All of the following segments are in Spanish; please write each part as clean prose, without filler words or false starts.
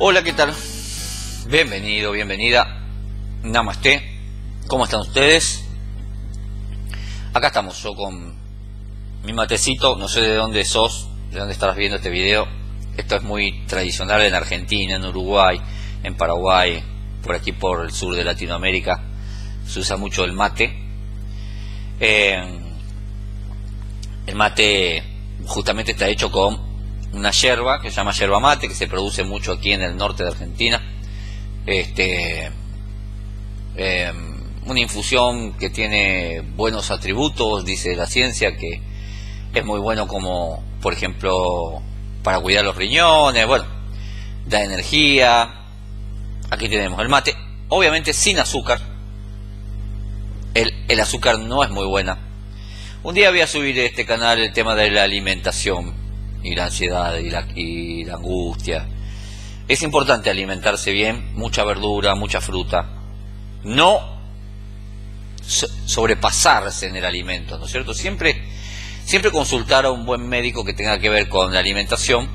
Hola, ¿qué tal? Bienvenido, bienvenida. Namaste. ¿Cómo están ustedes? Acá estamos yo con mi matecito. No sé de dónde sos, de dónde estarás viendo este video. Esto es muy tradicional en Argentina, en Uruguay, en Paraguay, por aquí por el sur de Latinoamérica. Se usa mucho el mate. El mate justamente está hecho con una yerba que se llama yerba mate, que se produce mucho aquí en el norte de Argentina. Una infusión que tiene buenos atributos, dice la ciencia, que es muy bueno como, por ejemplo, para cuidar los riñones, bueno, da energía. Aquí tenemos el mate, obviamente sin azúcar. El azúcar no es muy buena. Un día voy a subir a este canal el tema de la alimentación y la ansiedad y la angustia. Es importante alimentarse bien, mucha verdura, mucha fruta, no sobrepasarse en el alimento, ¿no es cierto? Siempre consultar a un buen médico que tenga que ver con la alimentación,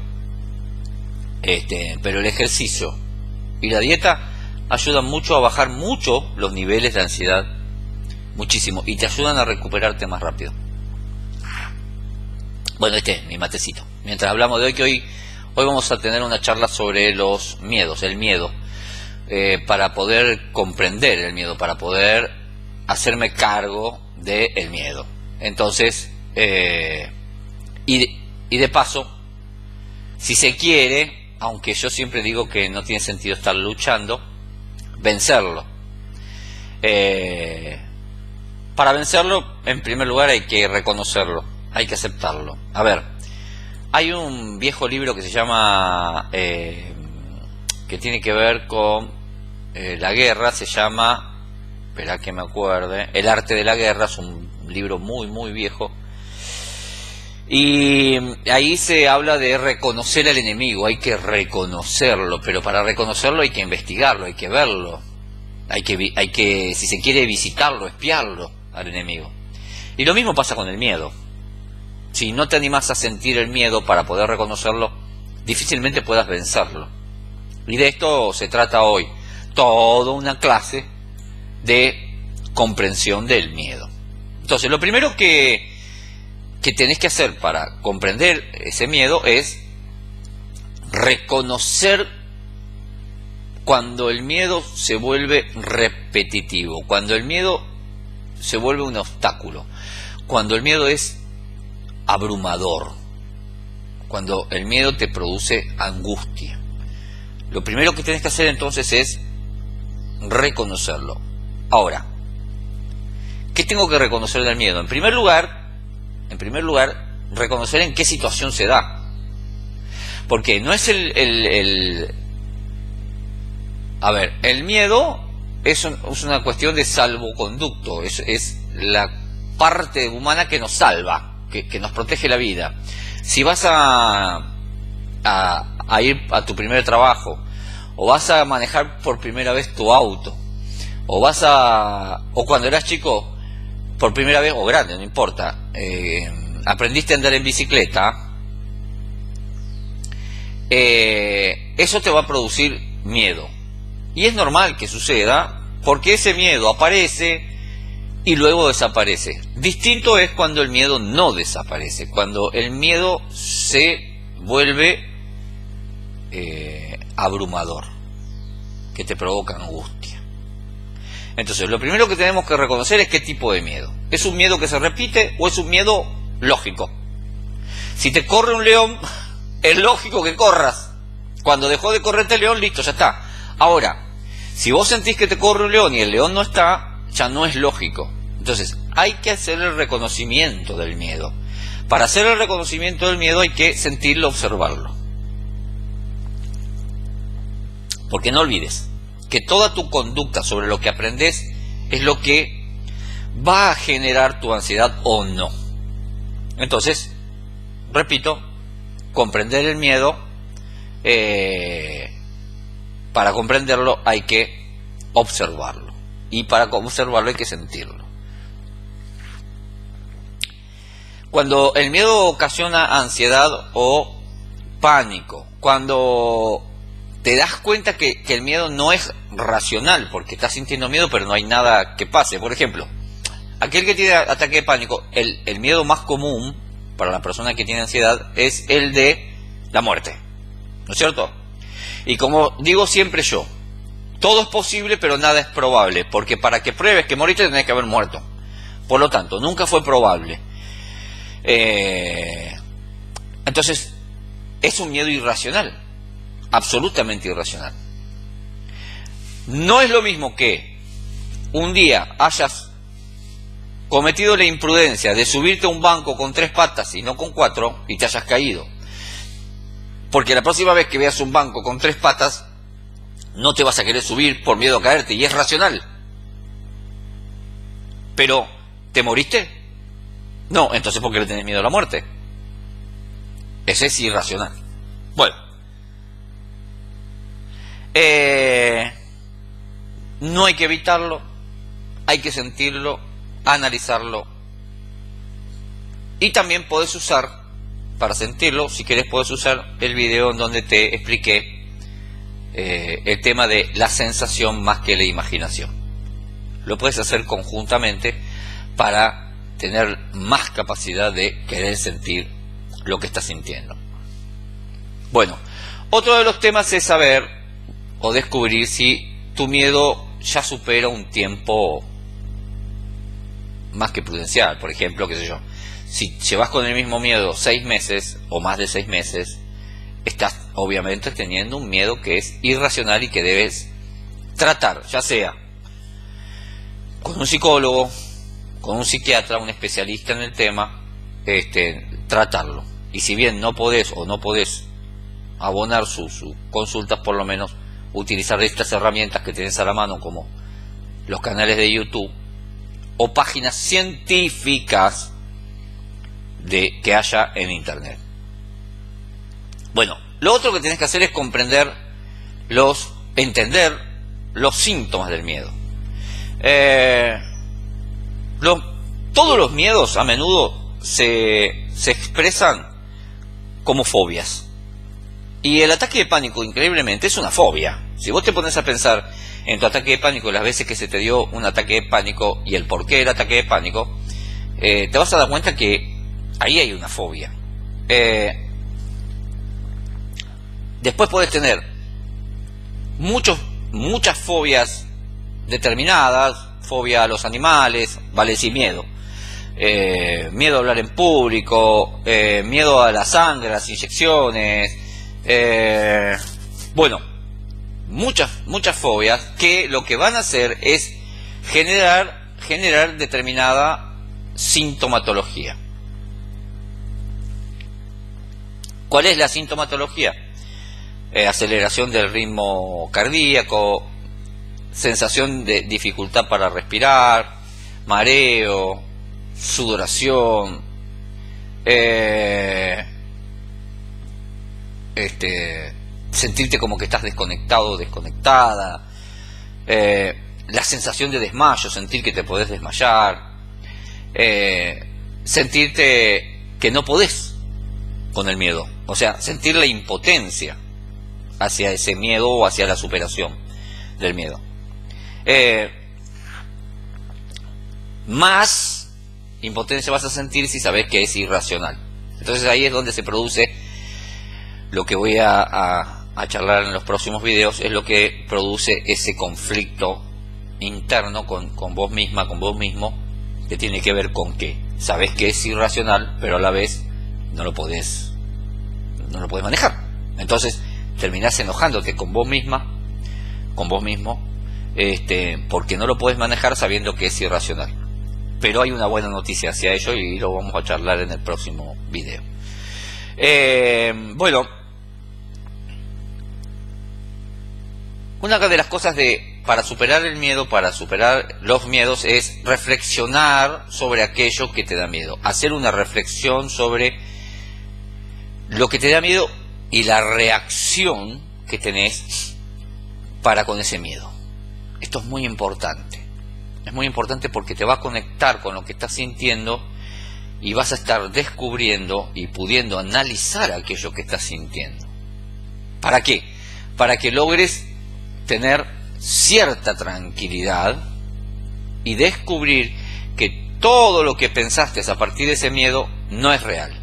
pero el ejercicio y la dieta ayudan mucho a bajar mucho los niveles de ansiedad, muchísimo, y te ayudan a recuperarte más rápido. Bueno, este es mi matecito. Mientras hablamos de hoy vamos a tener una charla sobre los miedos, el miedo, para poder comprender el miedo, para poder hacerme cargo del miedo. Entonces, y de paso, si se quiere, aunque yo siempre digo que no tiene sentido estar luchando, vencerlo. Para vencerlo, en primer lugar hay que reconocerlo, hay que aceptarlo. A ver, hay un viejo libro que se llama, que tiene que ver con la guerra, se llama, espera que me acuerde, El arte de la guerra, es un libro muy muy viejo, y ahí se habla de reconocer al enemigo. Hay que reconocerlo, pero para reconocerlo hay que investigarlo, hay que verlo, hay que, si se quiere, visitarlo, espiarlo al enemigo. Y lo mismo pasa con el miedo. Si no te animas a sentir el miedo para poder reconocerlo, difícilmente puedas vencerlo. Y de esto se trata hoy, toda una clase de comprensión del miedo. Entonces, lo primero que tenés que hacer para comprender ese miedo es reconocer cuando el miedo se vuelve repetitivo, cuando el miedo se vuelve un obstáculo, cuando el miedo es abrumador, cuando el miedo te produce angustia. Lo primero que tienes que hacer entonces es reconocerlo. Ahora, ¿qué tengo que reconocer del miedo? En primer lugar, reconocer en qué situación se da. Porque no es a ver, el miedo es una cuestión de salvoconducto, es la parte humana que nos salva, que nos protege la vida. Si vas a ir a tu primer trabajo, o vas a manejar por primera vez tu auto, o cuando eras chico por primera vez, o grande, no importa, aprendiste a andar en bicicleta, eso te va a producir miedo. Y es normal que suceda, porque ese miedo aparece y luego desaparece. Distinto es cuando el miedo no desaparece, cuando el miedo se vuelve abrumador, que te provoca angustia. Entonces, lo primero que tenemos que reconocer es qué tipo de miedo. ¿Es un miedo que se repite o es un miedo lógico? Si te corre un león, es lógico que corras. Cuando dejó de correrte el león, listo, ya está. Ahora, si vos sentís que te corre un león y el león no está, ya no es lógico. Entonces, hay que hacer el reconocimiento del miedo. Para hacer el reconocimiento del miedo hay que sentirlo, observarlo. Porque no olvides que toda tu conducta sobre lo que aprendes es lo que va a generar tu ansiedad o no. Entonces, repito, comprender el miedo, para comprenderlo hay que observarlo. Y para observarlo hay que sentirlo. Cuando el miedo ocasiona ansiedad o pánico, cuando te das cuenta que el miedo no es racional, porque estás sintiendo miedo, pero no hay nada que pase. Por ejemplo, aquel que tiene ataque de pánico, el miedo más común para la persona que tiene ansiedad es el de la muerte, ¿no es cierto? Y como digo siempre yo, todo es posible, pero nada es probable, porque para que pruebes que moriste tenés que haber muerto. Por lo tanto, nunca fue probable. Entonces, es un miedo irracional, absolutamente irracional. No es lo mismo que un día hayas cometido la imprudencia de subirte a un banco con 3 patas y no con 4 y te hayas caído. Porque la próxima vez que veas un banco con 3 patas, no te vas a querer subir por miedo a caerte, y es racional. Pero, ¿te moriste? No, entonces ¿por qué le tenés miedo a la muerte? Ese es irracional. Bueno. No hay que evitarlo, hay que sentirlo, analizarlo. Y también podés usar, para sentirlo, si querés podés usar el video en donde te expliqué el tema de la sensación más que la imaginación. Lo puedes hacer conjuntamente para tener más capacidad de querer sentir lo que estás sintiendo. Bueno, otro de los temas es saber o descubrir si tu miedo ya supera un tiempo más que prudencial. Por ejemplo, qué sé yo, si llevas con el mismo miedo 6 meses o más de 6 meses, estás obviamente teniendo un miedo que es irracional y que debes tratar, ya sea con un psicólogo, con un psiquiatra, un especialista en el tema, tratarlo. Y si bien no podés abonar sus consultas, por lo menos utilizar estas herramientas que tenés a la mano, como los canales de YouTube o páginas científicas que haya en Internet. Bueno, lo otro que tenés que hacer es entender los síntomas del miedo. Todos los miedos a menudo se expresan como fobias. Y el ataque de pánico, increíblemente, es una fobia. Si vos te pones a pensar en tu ataque de pánico, las veces que se te dio un ataque de pánico y el porqué del ataque de pánico, te vas a dar cuenta que ahí hay una fobia. Después podés tener muchas fobias determinadas, fobia a los animales, vale decir miedo. Miedo a hablar en público, miedo a la sangre, a las inyecciones, bueno, muchas fobias que lo que van a hacer es generar determinada sintomatología. ¿Cuál es la sintomatología? Aceleración del ritmo cardíaco, sensación de dificultad para respirar, mareo, sudoración, sentirte como que estás desconectado o desconectada, la sensación de desmayo, sentir que te podés desmayar, sentirte que no podés con el miedo, o sea, sentir la impotencia hacia ese miedo o hacia la superación del miedo. Más impotencia vas a sentir si sabes que es irracional. Entonces ahí es donde se produce lo que voy a charlar en los próximos videos, es lo que produce ese conflicto interno con vos misma, con vos mismo, que tiene que ver con que sabes que es irracional, pero a la vez no lo podés manejar. Entonces terminás enojándote con vos misma, con vos mismo, porque no lo podés manejar sabiendo que es irracional. Pero hay una buena noticia hacia ello y lo vamos a charlar en el próximo video. Bueno, una de las cosas para superar el miedo, para superar los miedos, es reflexionar sobre aquello que te da miedo. Hacer una reflexión sobre lo que te da miedo y la reacción que tenés para con ese miedo. Esto es muy importante. Es muy importante porque te va a conectar con lo que estás sintiendo y vas a estar descubriendo y pudiendo analizar aquello que estás sintiendo. ¿Para qué? para que logres tener cierta tranquilidad y descubrir que todo lo que pensaste a partir de ese miedo no es real.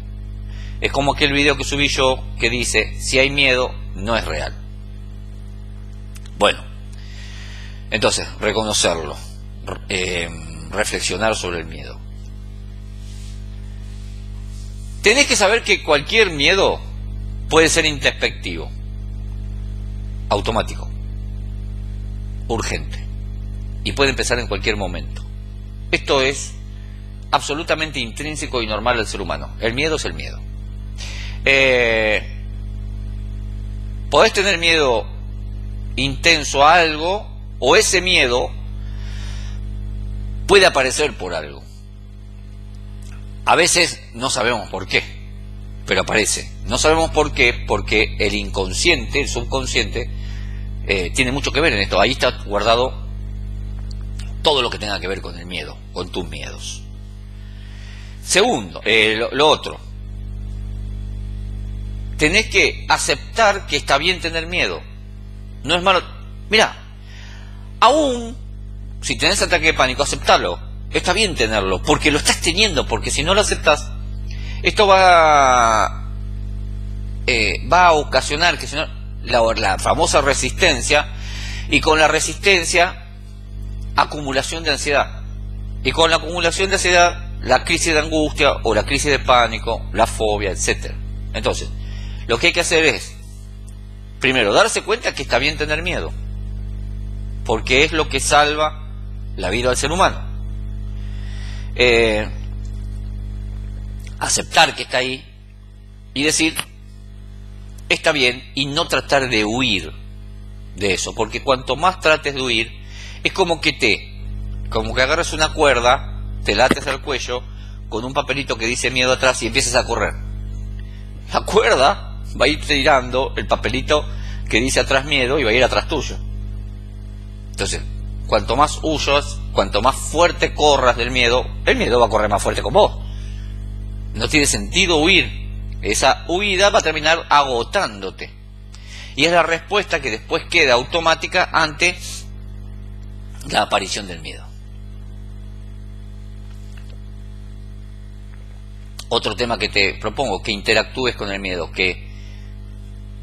Es como aquel video que subí yo que dice, si hay miedo, no es real. Bueno, entonces, reconocerlo, reflexionar sobre el miedo. Tenés que saber que cualquier miedo puede ser introspectivo, automático, urgente, y puede empezar en cualquier momento. Esto es absolutamente intrínseco y normal al ser humano. El miedo es el miedo. Podés tener miedo intenso a algo, o ese miedo puede aparecer por algo. A veces no sabemos por qué, pero aparece. No sabemos por qué, porque el inconsciente, el subconsciente, tiene mucho que ver en esto. Ahí está guardado todo lo que tenga que ver con el miedo, con tus miedos. Segundo, lo otro, tenés que aceptar que está bien tener miedo. No es malo. Mira, aún si tenés ataque de pánico, aceptalo. Está bien tenerlo, porque lo estás teniendo, porque si no lo aceptas, esto va a ocasionar que si no, la famosa resistencia, y con la resistencia, acumulación de ansiedad. Y con la acumulación de ansiedad, la crisis de angustia o la crisis de pánico, la fobia, etc. Entonces, lo que hay que hacer es, primero, darse cuenta que está bien tener miedo, porque es lo que salva la vida al ser humano. Aceptar que está ahí y decir, está bien, y no tratar de huir de eso, porque cuanto más trates de huir, es como que agarras una cuerda, te la ates al cuello con un papelito que dice miedo atrás y empiezas a correr. La cuerda va a ir tirando el papelito que dice atrás miedo y va a ir atrás tuyo. Entonces, cuanto más huyas, cuanto más fuerte corras del miedo, el miedo va a correr más fuerte con vos. No tiene sentido huir. Esa huida va a terminar agotándote. Y es la respuesta que después queda automática ante la aparición del miedo. Otro tema que te propongo, que interactúes con el miedo, que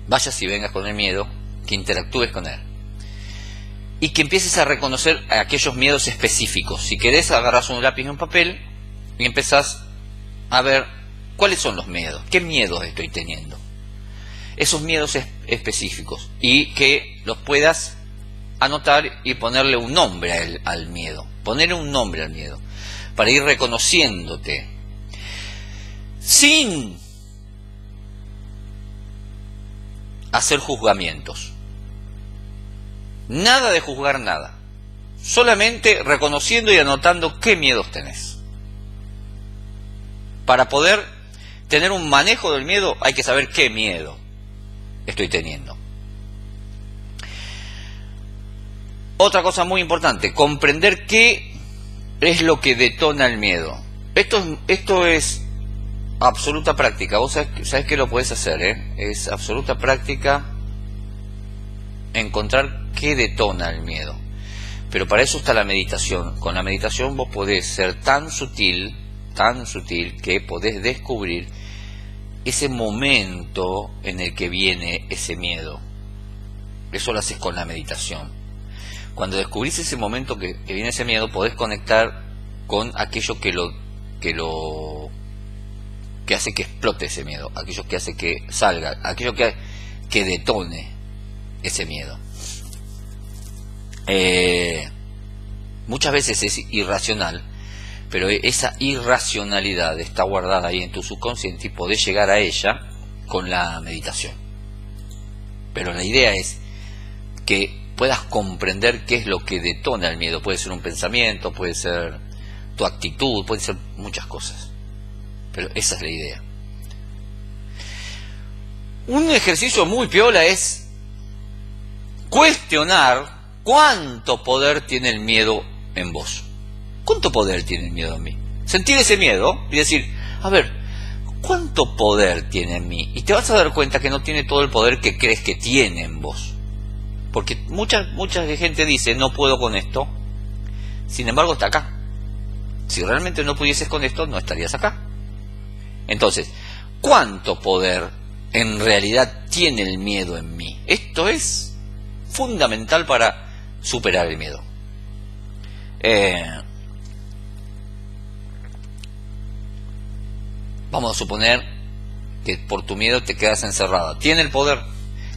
vayas y vengas con el miedo, que interactúes con él. Y que empieces a reconocer aquellos miedos específicos. Si querés, agarrás un lápiz y un papel y empezás a ver cuáles son los miedos, qué miedos estoy teniendo. Esos miedos específicos. Y que los puedas anotar y ponerle un nombre al miedo. Ponerle un nombre al miedo. Para ir reconociéndote. Sin hacer juzgamientos. Nada de juzgar nada. Solamente reconociendo y anotando qué miedos tenés. Para poder tener un manejo del miedo hay que saber qué miedo estoy teniendo. Otra cosa muy importante, comprender qué es lo que detona el miedo. Esto es absoluta práctica. Vos sabés que lo podés hacer, es absoluta práctica encontrar qué detona el miedo. Pero para eso está la meditación. Con la meditación vos podés ser tan sutil que podés descubrir ese momento en el que viene ese miedo. Eso lo haces con la meditación. Cuando descubrís ese momento que viene ese miedo, podés conectar con aquello que hace que explote ese miedo, aquello que hace que salga, aquello que detone ese miedo. Muchas veces es irracional, pero esa irracionalidad está guardada ahí en tu subconsciente y podés llegar a ella con la meditación. Pero la idea es que puedas comprender qué es lo que detona el miedo. Puede ser un pensamiento, puede ser tu actitud, puede ser muchas cosas. Pero esa es la idea. Un ejercicio muy piola es cuestionar cuánto poder tiene el miedo en vos. ¿Cuánto poder tiene el miedo en mí? Sentir ese miedo y decir, a ver, ¿cuánto poder tiene en mí? Y te vas a dar cuenta que no tiene todo el poder que crees que tiene en vos. Porque mucha gente dice, no puedo con esto, sin embargo está acá. Si realmente no pudieses con esto, no estarías acá. Entonces, ¿cuánto poder en realidad tiene el miedo en mí? Esto es fundamental para superar el miedo. Vamos a suponer que por tu miedo te quedas encerrada. ¿Tiene el poder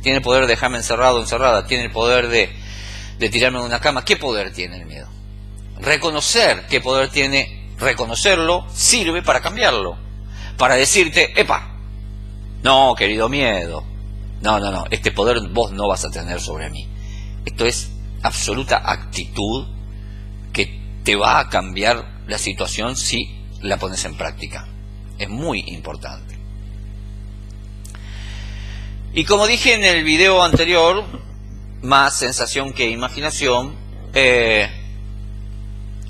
de dejarme encerrado o encerrada? ¿Tiene el poder de tirarme en una cama? ¿Qué poder tiene el miedo? Reconocer qué poder tiene, reconocerlo, sirve para cambiarlo. Para decirte, epa, no, querido miedo, no, este poder vos no vas a tener sobre mí. Esto es absoluta actitud que te va a cambiar la situación si la pones en práctica. Es muy importante. Y como dije en el video anterior, más sensación que imaginación,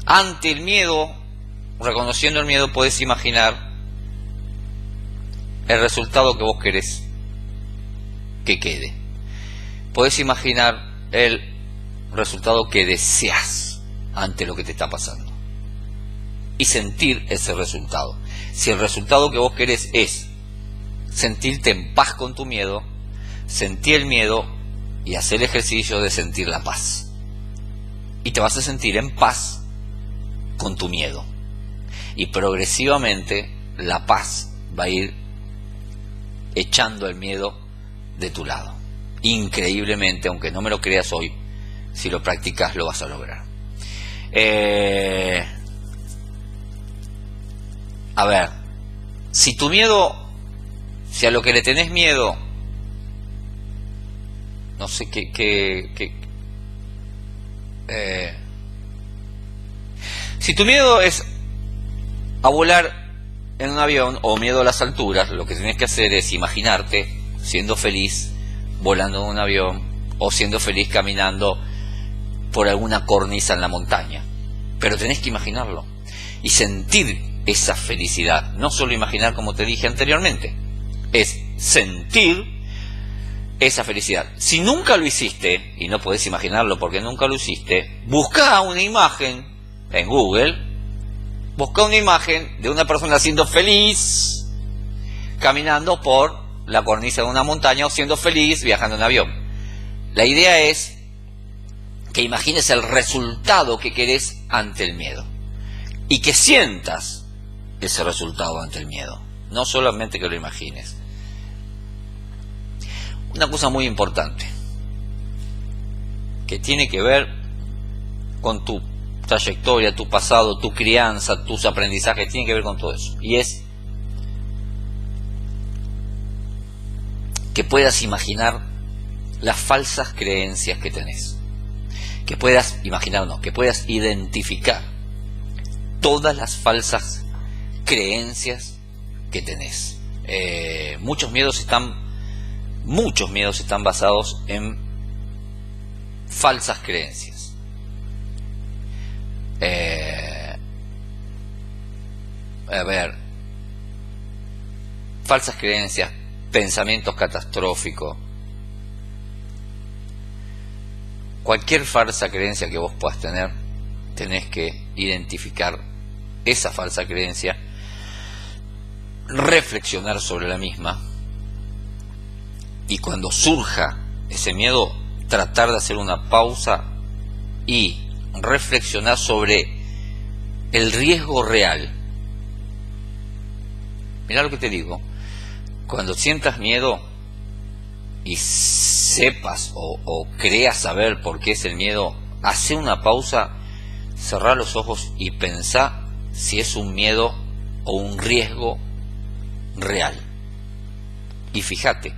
ante el miedo, reconociendo el miedo, puedes imaginar el resultado que vos querés que quede. Podés imaginar el resultado que deseas ante lo que te está pasando y sentir ese resultado. Si el resultado que vos querés es sentirte en paz con tu miedo, sentí el miedo y hacer el ejercicio de sentir la paz, y te vas a sentir en paz con tu miedo, y progresivamente la paz va a ir echando el miedo de tu lado. Increíblemente, aunque no me lo creas hoy, si lo practicas lo vas a lograr. A ver, si tu miedo, si a lo que le tenés miedo, no sé si tu miedo es a volar en un avión o miedo a las alturas, lo que tenés que hacer es imaginarte siendo feliz volando en un avión o siendo feliz caminando por alguna cornisa en la montaña. Pero tenés que imaginarlo y sentir esa felicidad. No solo imaginar, como te dije anteriormente, es sentir esa felicidad. Si nunca lo hiciste, y no podés imaginarlo porque nunca lo hiciste, busca una imagen en Google, busca una imagen de una persona siendo feliz caminando por la cornisa de una montaña o siendo feliz viajando en avión. La idea es que imagines el resultado que querés ante el miedo y que sientas ese resultado ante el miedo, no solamente que lo imagines. Una cosa muy importante que tiene que ver con tu trayectoria, tu pasado, tu crianza, tus aprendizajes, tiene que ver con todo eso, y es que puedas imaginar las falsas creencias que tenés, que puedas imaginar, no, que puedas identificar todas las falsas creencias que tenés. Muchos miedos están basados en falsas creencias. A ver, falsas creencias, pensamientos catastróficos, cualquier falsa creencia que vos puedas tener, tenés que identificar esa falsa creencia, reflexionar sobre la misma, y cuando surja ese miedo, tratar de hacer una pausa y reflexionar sobre el riesgo real. Mirá lo que te digo, cuando sientas miedo y sepas o creas saber por qué es el miedo, hace una pausa, cerrá los ojos y pensá si es un miedo o un riesgo real. Y fíjate,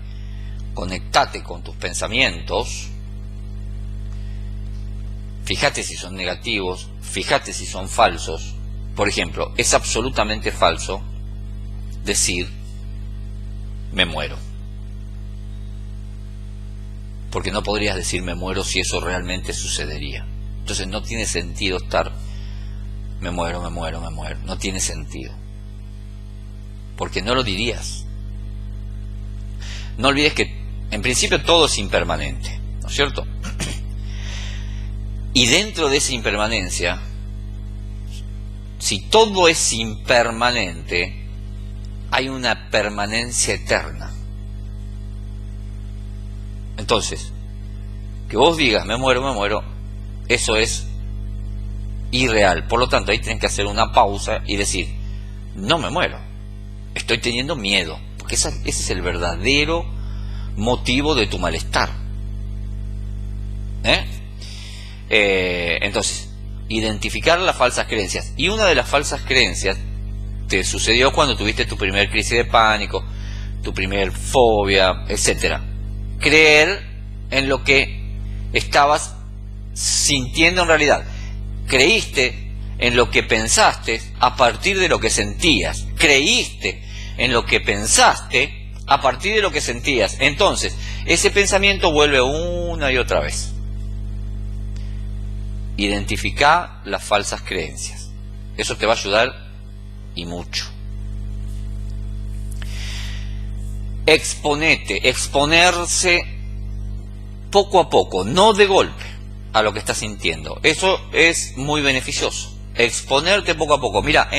conectate con tus pensamientos, fíjate si son negativos, fíjate si son falsos. Por ejemplo, es absolutamente falso decir me muero, porque no podrías decir me muero si eso realmente sucedería. Entonces no tiene sentido estar me muero, no tiene sentido, porque no lo dirías. No olvides que en principio todo es impermanente, ¿no es cierto? Y dentro de esa impermanencia, si todo es impermanente, hay una permanencia eterna. Entonces, que vos digas me muero, eso es irreal. Por lo tanto, ahí tenés que hacer una pausa y decir, no me muero, estoy teniendo miedo, porque ese es el verdadero motivo de tu malestar. Entonces, identificar las falsas creencias. Y una de las falsas creencias te sucedió cuando tuviste tu primer crisis de pánico, tu primer fobia, etcétera. Creer en lo que estabas sintiendo en realidad. Creíste en lo que pensaste a partir de lo que sentías. Creíste en lo que pensaste a partir de lo que sentías. Entonces, ese pensamiento vuelve una y otra vez. Identificar las falsas creencias. Eso te va a ayudar y mucho. Exponerse poco a poco, no de golpe, a lo que estás sintiendo. Eso es muy beneficioso. Exponerte poco a poco. Mira,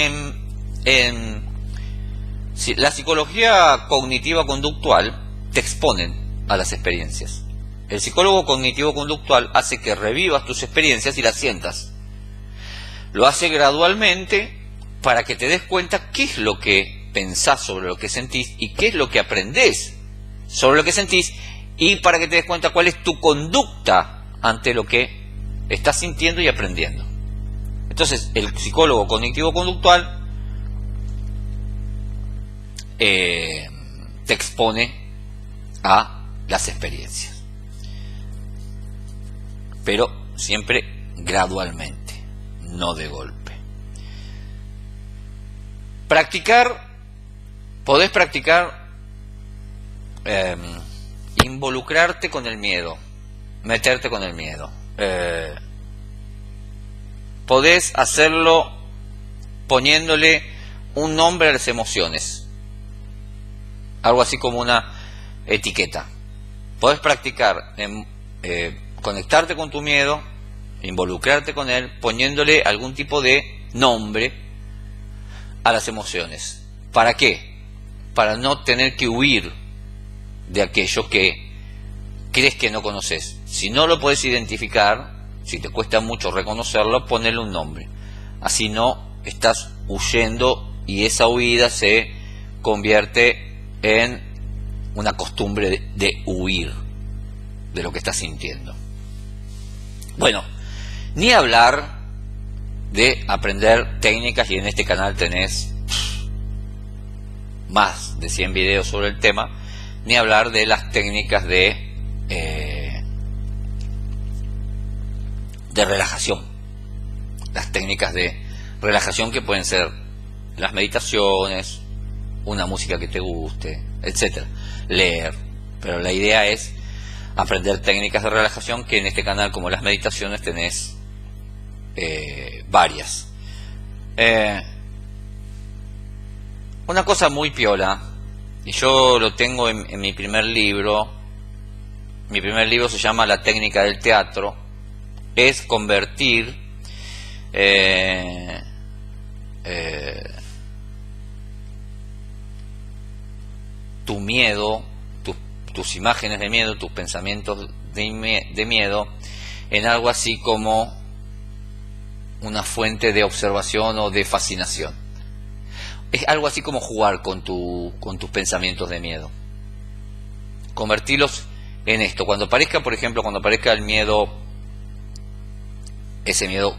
la psicología cognitiva conductual te exponen a las experiencias. El psicólogo cognitivo-conductual hace que revivas tus experiencias y las sientas. Lo hace gradualmente para que te des cuenta qué es lo que pensás sobre lo que sentís y qué es lo que aprendés sobre lo que sentís, y para que te des cuenta cuál es tu conducta ante lo que estás sintiendo y aprendiendo. Entonces, el psicólogo cognitivo-conductual te expone a las experiencias, pero siempre gradualmente, no de golpe. Podés practicar involucrarte con el miedo, meterte con el miedo. Podés hacerlo poniéndole un nombre a las emociones, algo así como una etiqueta. Podés practicar conectarte con tu miedo, involucrarte con él, poniéndole algún tipo de nombre a las emociones. ¿Para qué? Para no tener que huir de aquello que crees que no conoces. Si no lo puedes identificar, si te cuesta mucho reconocerlo, ponele un nombre. Así no estás huyendo y esa huida se convierte en una costumbre de huir de lo que estás sintiendo. Bueno, ni hablar de aprender técnicas, y en este canal tenés más de 100 videos sobre el tema, ni hablar de las técnicas de relajación. Las técnicas de relajación que pueden ser las meditaciones, una música que te guste, etcétera, leer. Pero la idea es aprender técnicas de relajación, que en este canal, como las meditaciones, tenés varias. Una cosa muy piola, y yo lo tengo en mi primer libro. Mi primer libro se llama La técnica del teatro. Es convertir tu miedo, tus imágenes de miedo, tus pensamientos de miedo, en algo así como una fuente de observación o de fascinación. Es algo así como jugar con tus pensamientos de miedo. Convertirlos en esto. Cuando aparezca, por ejemplo, cuando aparezca el miedo, ese miedo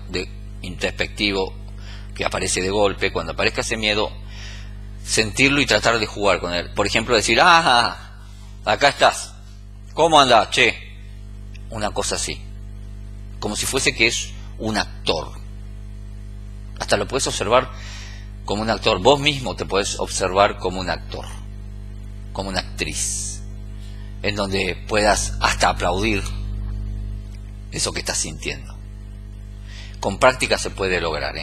introspectivo que aparece de golpe, cuando aparezca ese miedo, sentirlo y tratar de jugar con él. Por ejemplo, decir, acá estás, ¿cómo andás, che? Una cosa así, como si fuese que es un actor. Hasta lo puedes observar como un actor. Vos mismo te puedes observar como un actor, como una actriz, en donde puedas hasta aplaudir eso que estás sintiendo. Con práctica se puede lograr,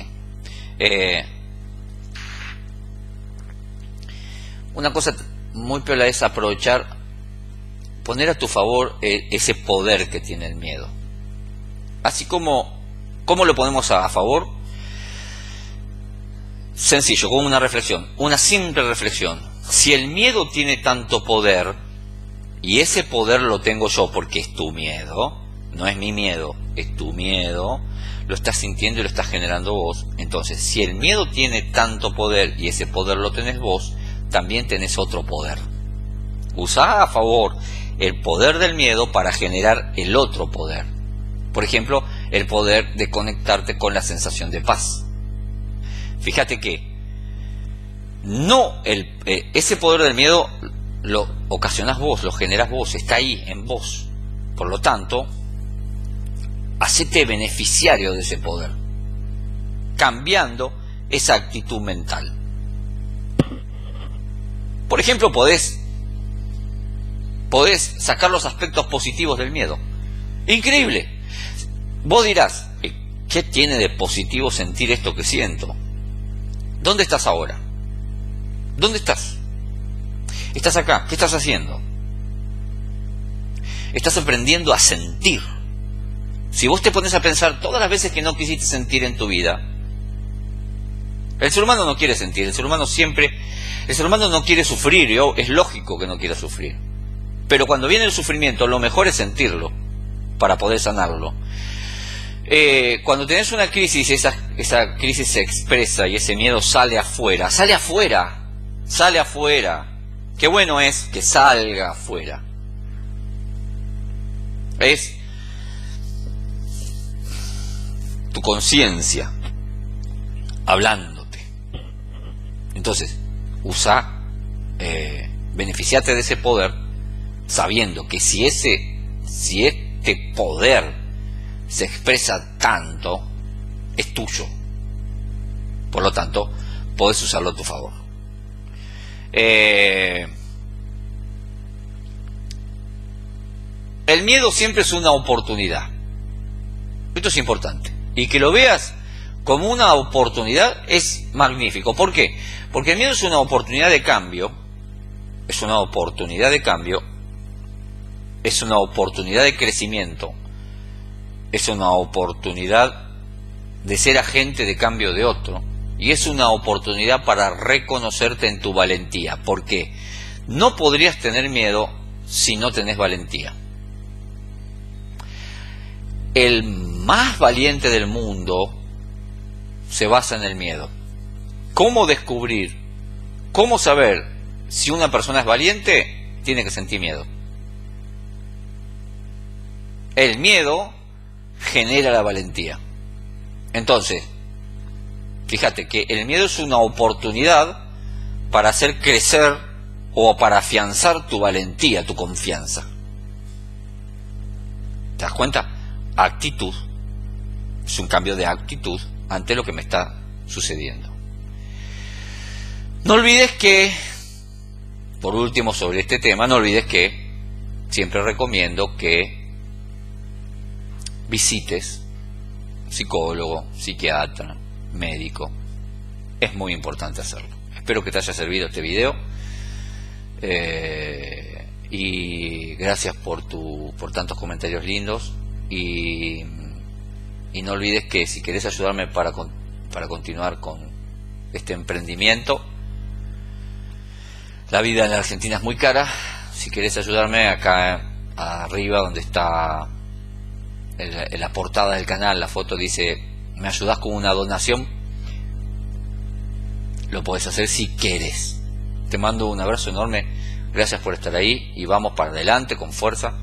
Una cosa muy piola es aprovechar, poner a tu favor ese poder que tiene el miedo. Así como, ¿cómo lo ponemos a favor? Sencillo, con una reflexión, una simple reflexión. Si el miedo tiene tanto poder, y ese poder lo tengo yo porque es tu miedo, no es mi miedo, es tu miedo, lo estás sintiendo y lo estás generando vos. Entonces, si el miedo tiene tanto poder y ese poder lo tenés vos, también tenés otro poder. Usá a favor el poder del miedo para generar el otro poder. Por ejemplo, el poder de conectarte con la sensación de paz. Fíjate que no ese poder del miedo lo ocasionás vos, lo generás vos, está ahí en vos. Por lo tanto, hacete beneficiario de ese poder, cambiando esa actitud mental. Por ejemplo, podés sacar los aspectos positivos del miedo. Increíble. Vos dirás, ¿qué tiene de positivo sentir esto que siento? ¿Dónde estás ahora? ¿Dónde estás? ¿Estás acá? ¿Qué estás haciendo? Estás aprendiendo a sentir. Si vos te pones a pensar todas las veces que no quisiste sentir en tu vida, el ser humano no quiere sentir, el ser humano no quiere sufrir, es lógico que no quiera sufrir. Pero cuando viene el sufrimiento, lo mejor es sentirlo, para poder sanarlo. Cuando tenés una crisis, esa crisis se expresa y ese miedo sale afuera. Qué bueno es que salga afuera. Es tu conciencia hablándote. Entonces, beneficiate de ese poder, sabiendo que si este poder se expresa tanto, es tuyo. Por lo tanto, podés usarlo a tu favor. El miedo siempre es una oportunidad. Esto es importante. Y que lo veas como una oportunidad es magnífico. ¿Por qué? Porque el miedo es una oportunidad de cambio. Es una oportunidad de cambio. Es una oportunidad de crecimiento. Es una oportunidad de ser agente de cambio de otro. Y es una oportunidad para reconocerte en tu valentía. Porque no podrías tener miedo si no tenés valentía. El más valiente del mundo se basa en el miedo. ¿Cómo descubrir? ¿Cómo saber si una persona es valiente? Tiene que sentir miedo. El miedo genera la valentía. Entonces, fíjate que el miedo es una oportunidad para hacer crecer o para afianzar tu valentía, tu confianza. ¿Te das cuenta? Actitud. Es un cambio de actitud ante lo que me está sucediendo. No olvides que, por último sobre este tema, no olvides que siempre recomiendo que visites psicólogo, psiquiatra, médico. Es muy importante hacerlo. Espero que te haya servido este video. Y gracias por tantos comentarios lindos. Y no olvides que si querés ayudarme para continuar con este emprendimiento, la vida en la Argentina es muy cara. Si querés ayudarme, acá arriba donde está en la portada del canal, la foto dice: ¿me ayudás con una donación? Lo podés hacer si querés. Te mando un abrazo enorme, gracias por estar ahí y vamos para adelante con fuerza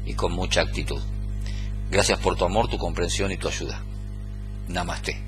y con mucha actitud. Gracias por tu amor, tu comprensión y tu ayuda. Namaste.